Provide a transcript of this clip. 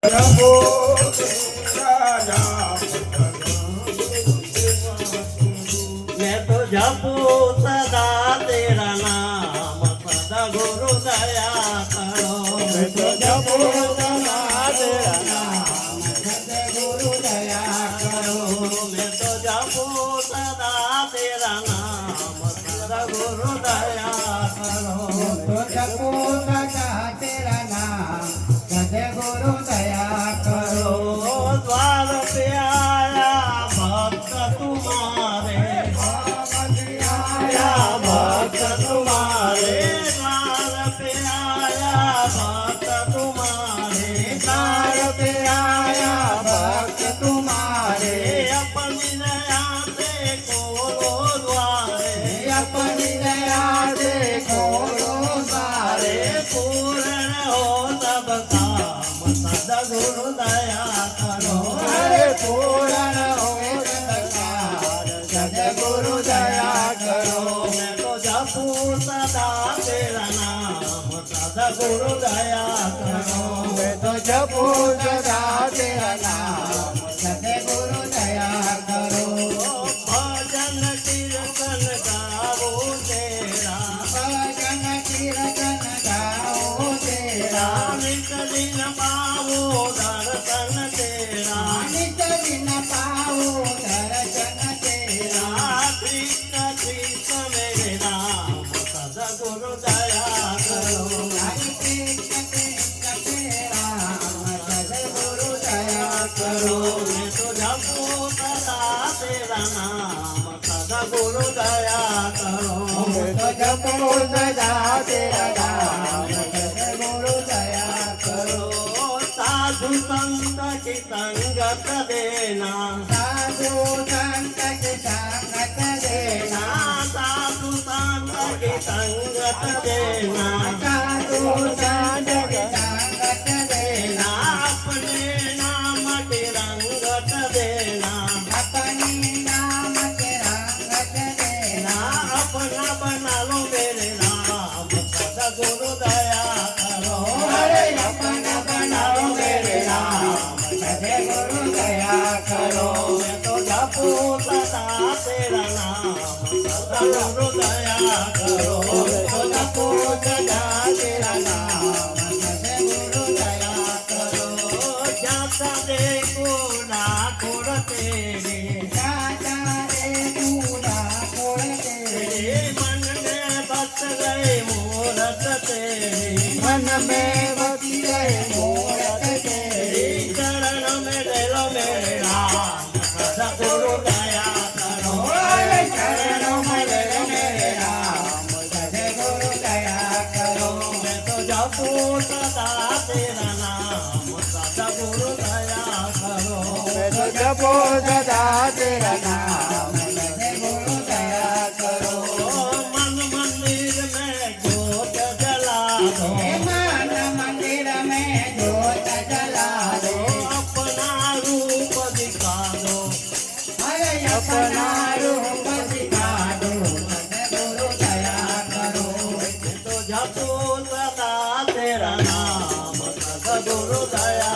प्रभु मैं तो जपू सदा तेरा नाम सदा गुरु दया करो मैं तो जपू सदा तेरा नाम सदा गुरु दया करो मैं तो जपू सदा तेरा नाम सदा गुरु दया करो तो जपू सदा तेरा नाम सदा गुरु दया करो द्वार पे आया भक्त तुम्हारे आया भक्त तुम्हारे द्वार पे आया भक्त तुम्हारे द्वार पे आया भक्त तुम्हारे अपनी दया से खोलो द्वारे अपनी दया से खोलो द्वारे पूर्ण हो सब काम सदा गुरु दया करो अरे पूर्ण हो सदगुरु दया करो मैं तो जपू सदा तेरा नाम सदा गुरु दया करो मैं तो जपू सदा तेरा नाम सदगुरु दया करो भजन कीर्तन गावो तेरा भजन कीर्तन गाओ तेरा नित दिन पावो दर्शन तेरा नित दिन पाओ दर्शन तेरा कृष्ण कृष्ण मेरे नाम सदा गुरु दया करो हरे कृष्ण कृष्ण तेरा सदगुरु दया करो करो मैं तो जपू सदा तेरा नाम सदा गुरु दया करो मैं तो जपू सदा तेरा नाम सदगुरु दया करो साधु संत की संगत देना साधु संत की संगत देना साधु संत की संगत देना साधु संत की संगत देना अपने नाम की रंगत देना अपनी नाम के रंगत देना अपना बना लो मेरे नाम सदा गुरु दया करो अरे अपना बनाओ मेरे नाम सदगुरु दया करो मैं तो जपू सदा तेरा नाम सदा गुरु दया करो तो जपू सदा तेरा नाम सदगुरु दया करो जाता देखो ना छोड़ तेरे राजा रे पूरा कोड़ तेरे मन में बस गए मूरत तेरी मन में बसी रहे मूरत तेरे चरण में ले लो मेरे नाम सदा गुरु दया करो अरे चरणों में ले लो मेरे नाम सदगुरु दया करो मैं तो जपू सदा तेरा नाम सदा गुरु दया करो मैं तो जपो सदा तेरा नाम सदगुरु दया करो मन मंदिर में ज्योत जला दो हे मन मंदिर में ज्योत जला दो अपना रूप दिखा दो अरे अपना रूप दिखा दो सदगुरु दया करो तो जपू सदा तेरा नाम सदा गुरु दया